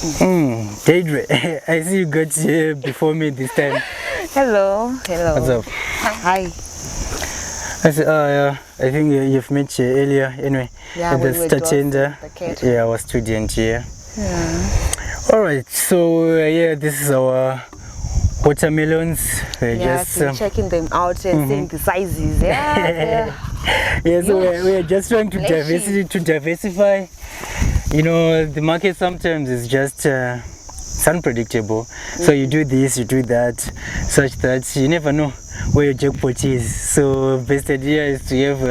Deidre, I see you got here before me this time. Hello. What's up? Hi. I said, I think you've met earlier anyway. Yeah, at the we were starting the kid. Yeah, our student here. Yeah. Alright, so yeah, this is our watermelons. Yes, we're checking them out and seeing the sizes. Yeah. Yeah, so we're just trying to diversify. You know, the market sometimes is just it's unpredictable. So you do this, you do that, such that you never know where your jackpot is. So best idea is to have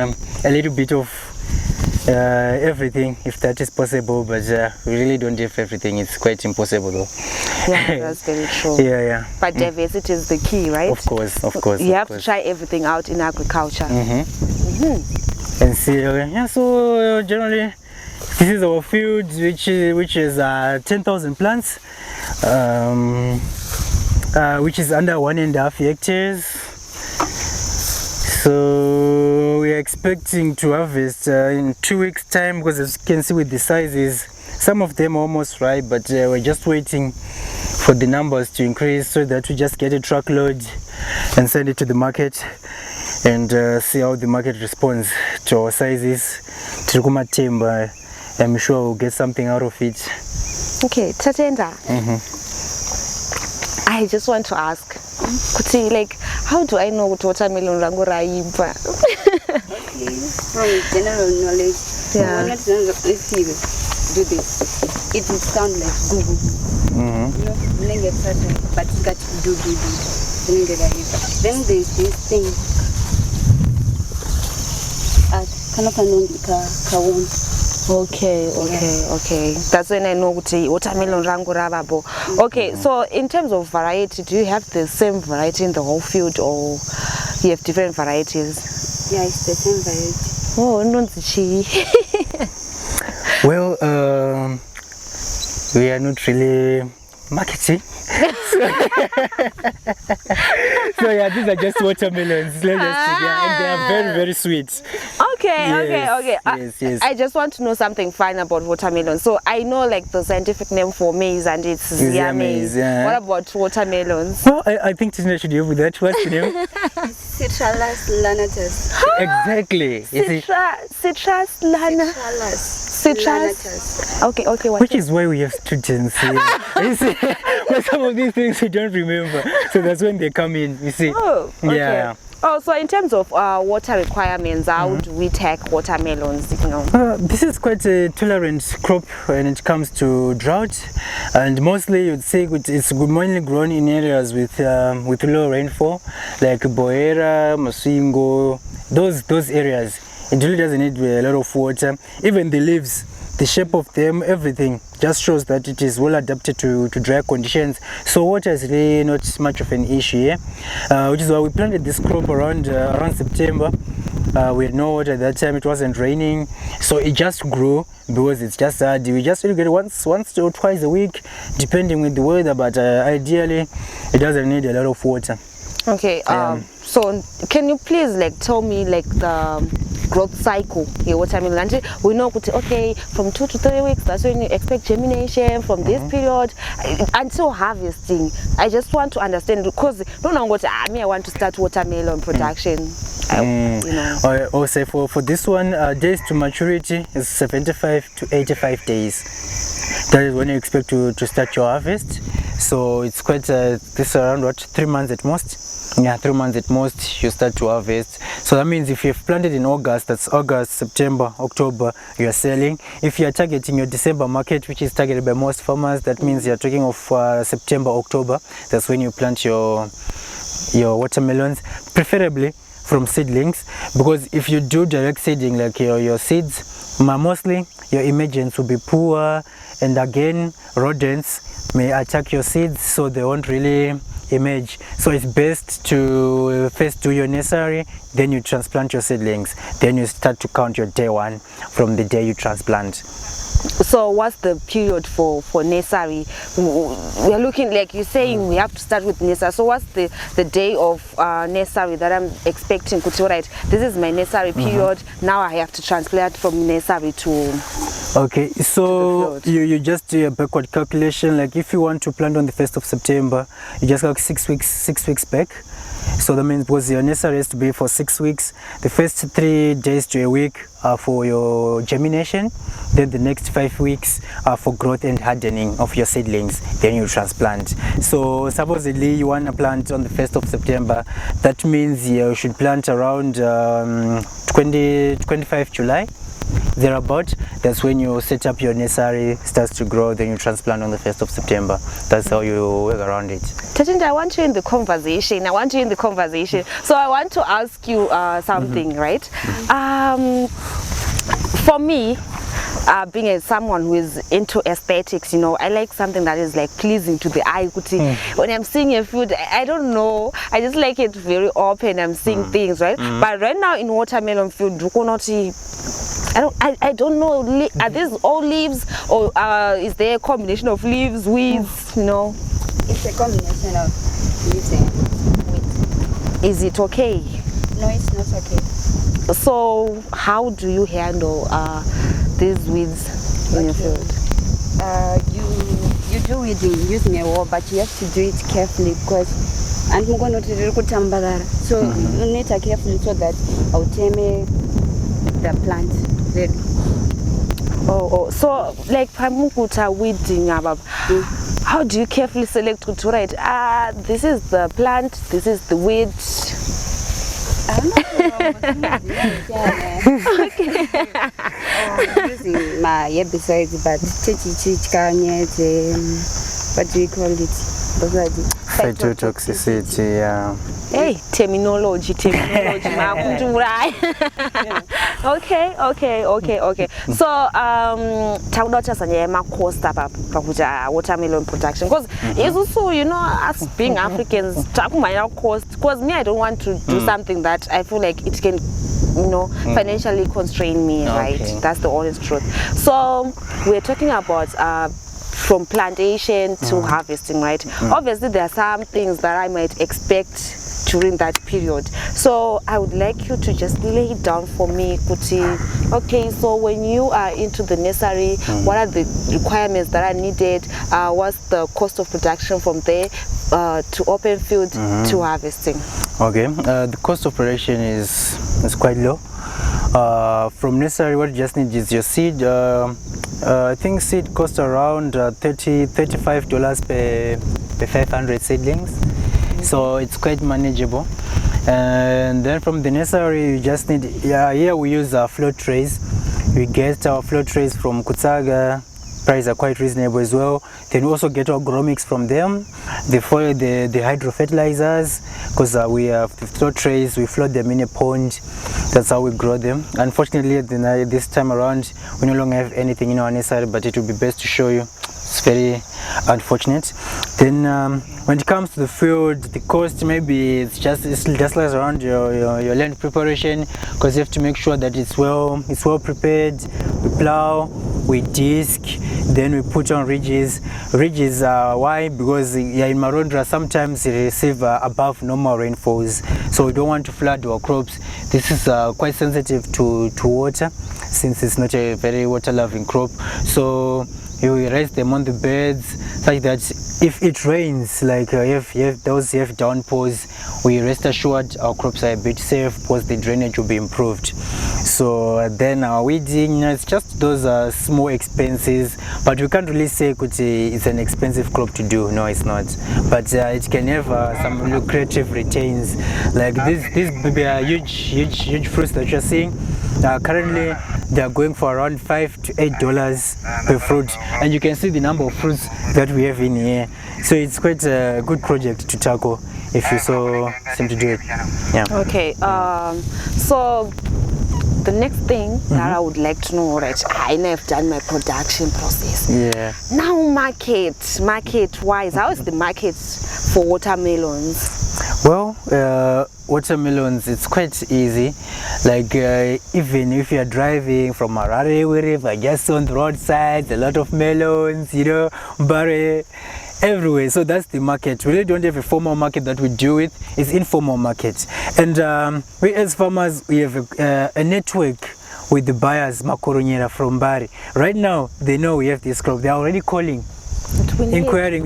a little bit of everything, if that is possible, but we really don't have everything. It's quite impossible though. Yeah, that's very true. Yeah. But diversity is the key, right? Of course. You have to try everything out in agriculture. And see, so generally this is our field, which is 10,000 plants, which is under 1.5 hectares. So we are expecting to harvest in 2 weeks' time, because as you can see with the sizes, some of them are almost ripe, but we're just waiting for the numbers to increase so that we just get a truckload and send it to the market and see how the market responds to our sizes. I'm sure we'll get something out of it. Okay, Tatenda. I just want to ask, like, how do I know what watermelon rangu raiba? Okay, from general knowledge, Yeah. if you do this, it will sound like goo goo. You know, but it's got do. Then there's this thing. Okay. That's when I know what watermelon rangu rababo. Okay, so in terms of variety, do you have the same variety in the whole field, or you have different varieties? Yeah, it's the same variety. Oh, no, chi. Well, we are not really marketing. So yeah, these are just watermelons. And they are very, very sweet. Okay. Yes. I just want to know something fun about watermelon. So I know like the scientific name for maize, and it's Zea maize. Yeah. What about watermelons? Well, I think Tina should deal with that. What's the name? Citrus lanatus. Exactly. Citrus lanatus. Okay. What Which is why we have students here. You see, well, some of these things we don't remember, so that's when they come in. You see. Oh, okay. Yeah. Oh, so in terms of water requirements, how do we take watermelons? You know? This is quite a tolerant crop when it comes to drought, and mostly you'd say it's mainly grown in areas with low rainfall, like Boera, Masingo, those areas. It really doesn't need a lot of water. Even the leaves, the shape of them, everything just shows that it is well adapted to dry conditions. So water is really not much of an issue here, which is why we planted this crop around September. We had no water at that time, it wasn't raining, so it just grew because it's just we just irrigate once or twice a week, depending with the weather, but ideally it doesn't need a lot of water. Okay, so can you please like tell me like the growth cycle here watermelon? We know, okay, from 2 to 3 weeks, that's when you expect germination, from this period until harvesting. I just want to understand, because I want to start watermelon production. You know. Also for this one, days to maturity is 75 to 85 days. That is when you expect to start your harvest. So it's quite this around 3 months at most. Yeah, 3 months at most you start to harvest. So that means if you've planted in August, that's August, September, October, you are selling. If you are targeting your December market, which is targeted by most farmers, that means you're talking of September, October. That's when you plant your watermelons, preferably from seedlings, because if you do direct seeding, like your seeds, mostly your emergence will be poor, and again rodents may attack your seeds, so they won't really emerge. So it's best to first do your nursery, then you transplant your seedlings, then you start to count your day one from the day you transplant. So what's the period for nursery? We are looking, like you're saying, we have to start with nursery. So what's the day of nursery that I'm expecting? Right, this is my nursery period. Now I have to transplant from nursery to Okay, so field. you just do a backward calculation. Like if you want to plant on the 1st of September, you just got 6 weeks back. So that means because your nursery has to be for 6 weeks. The first 3 days to a week are for your germination. Then the next 5 weeks are for growth and hardening of your seedlings. Then you transplant. So supposedly you want to plant on the 1st of September. That means you should plant around 25 July. Thereabout. That's when you set up your nursery, starts to grow, then you transplant on the 1st of September. That's how you work around it. Tatinda, I want you in the conversation. So I want to ask you something, right? For me, being someone who is into aesthetics, you know, I like something that is like pleasing to the eye. When I'm seeing a field, I don't know, I just like it very open. I'm seeing things, right? But right now in watermelon field, I don't know, are these all leaves, or is there a combination of leaves, weeds, you know? It's a combination of leaves and weeds. Is it okay? No, it's not okay. So how do you handle these weeds in your field? You do weeding using a wall, but you have to do it carefully because I'm going to so you need to carefully so that I'll tame the plant ready. Oh, so like pamukuta weeding abab. How do you carefully select to right? This is the plant, this is the weed. Using my herbicides, but what do you call it? Phytotoxicity, yeah. Hey, terminology. Okay. So, takudacha sanye cost pakuja watermelon production. Because it's also, you know, us being Africans, takumanya cost. Because me, I don't want to do something that I feel like it can, you know, financially constrain me, right? That's the honest truth. So, we're talking about from plantation to harvesting, right? Obviously there are some things that I might expect during that period, so I would like you to just lay it down for me, Kuti. Okay, so when you are into the nursery, what are the requirements that are needed? What's the cost of production from there to open field to harvesting? Okay, the cost of production is quite low. From nursery, what you just need is your seed. I think seed costs around $35 per 500 seedlings, so it's quite manageable. And then from the nursery, you just need, here we use float trays. We get our float trays from Kutsaga. Prices are quite reasonable as well. Then we also get our grow mix from them. The hydro fertilizers, because we have the float trays, we float them in a pond. That's how we grow them. Unfortunately, this time around, we no longer have anything in our nursery, but it would be best to show you. It's very unfortunate. Then when it comes to the field, the cost maybe it's just like around your land preparation, because you have to make sure that it's well prepared. We plow, we disc, then we put on ridges. Ridges are why? Because in Marondra sometimes they receive above normal rainfalls, so we don't want to flood our crops. This is quite sensitive to water, since it's not a very water loving crop. So you raise them on the beds such that if it rains, like you have downpours, we rest assured our crops are a bit safe because the drainage will be improved. So then our weeding, it's just those small expenses, but we can't really say it's an expensive crop to do. No, it's not. But it can have some lucrative returns, like these huge fruits that you're seeing. Currently they are going for around $5 to $8 per fruit, and you can see the number of fruits that we have in here. So it's quite a good project to tackle if you so seem to do it. Yeah. Okay. So the next thing that I would like to know, right? I know I've done my production process. Yeah. Now market wise, how is the market for watermelons? Well, watermelons, it's quite easy. Like even if you're driving from Harare, wherever, just on the roadside, a lot of melons, you know, berry, everywhere. So that's the market. We really don't have a formal market that we deal with. It's informal market. And we as farmers, we have a network with the buyers Makoronyera from Bari. Right now, they know we have this crop. They are already calling, inquiring,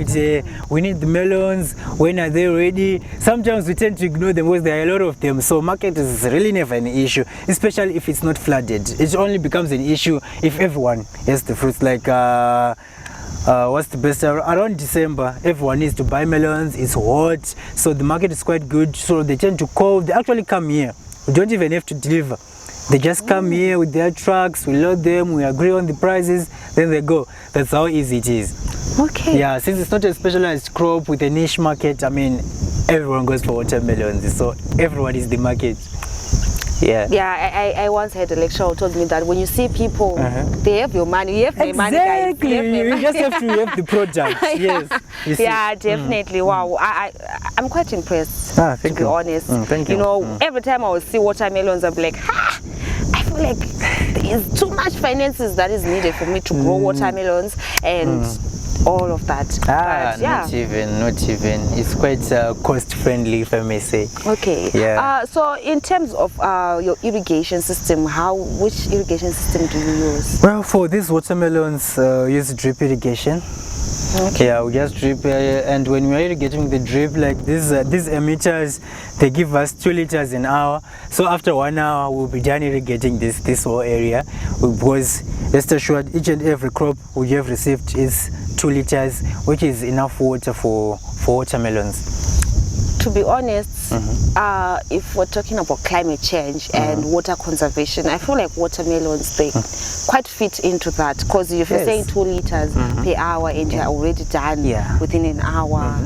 we need the melons, when are they ready? Sometimes we tend to ignore them because there are a lot of them, so market is really never an issue, especially if it's not flooded. It only becomes an issue if everyone has the fruits. Like what's the best, around December everyone needs to buy melons, it's hot, so the market is quite good, so they tend to call, they actually come here, we don't even have to deliver. They just come here with their trucks, we load them, we agree on the prices, then they go. That's how easy it is. Okay. Yeah, since it's not a specialized crop with a niche market, I mean, everyone goes for watermelons, so everyone is the market. Yeah. Yeah, I once had a lecturer who told me that when you see people, they have your money, you have their money, guys. Exactly, you just have to have the product. Yes. You see. Yeah, definitely. Wow, I'm quite impressed. Thank to be you. honest. Thank you. You know, every time I will see watermelons, I'm like, I feel like there is too much finances that is needed for me to grow watermelons and all of that. But, yeah. Not even. It's quite cost friendly, if I may say. Okay. Yeah. So in terms of your irrigation system, which irrigation system do you use? Well, for these watermelons, use drip irrigation. Okay. Yeah, we just drip, and when we're irrigating the drip, like these emitters, they give us 2 liters an hour. So after 1 hour, we'll be done irrigating this whole area. Because rest assured, each and every crop we have received is 2 liters, which is enough water for watermelons. To be honest, if we're talking about climate change and water conservation, I feel like watermelons, they quite fit into that, because if you're saying 2 liters per hour and you're already done within an hour,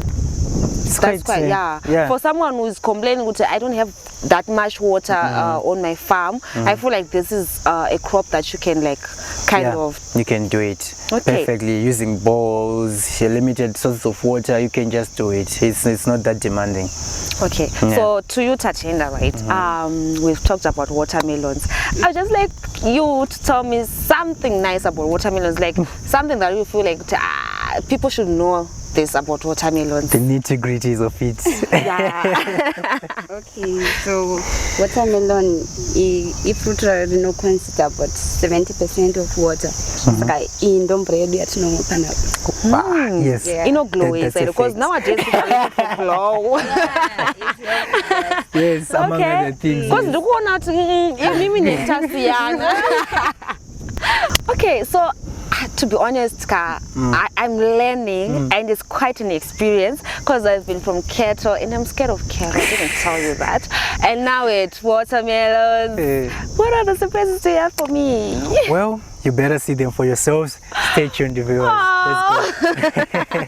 that's quite, yeah. For someone who's complaining, I don't have that much water on my farm, I feel like this is a crop that you can like kind of... You can do it perfectly using bowls, limited sources of water, you can just do it. It's not that demanding. Okay, so to you, Tatenda, right? We've talked about watermelons. I would just like you to tell me something nice about watermelons, like something that you feel like people should know this about watermelons. The nitty-gritties of it. Okay, so watermelon, ifruit rino consists about 70% of water. Saka indombo yedu yatinongopana. Yes. Glow inside, because nowadays people are looking for glow. Yes, among other things. Because okay, so to be honest, I'm learning and it's quite an experience, because I've been from cattle and I'm scared of cattle. I didn't tell you that. And now it's watermelons. What are the surprises you have for me? Well, you better see them for yourselves. Stay tuned, viewers. Let's go.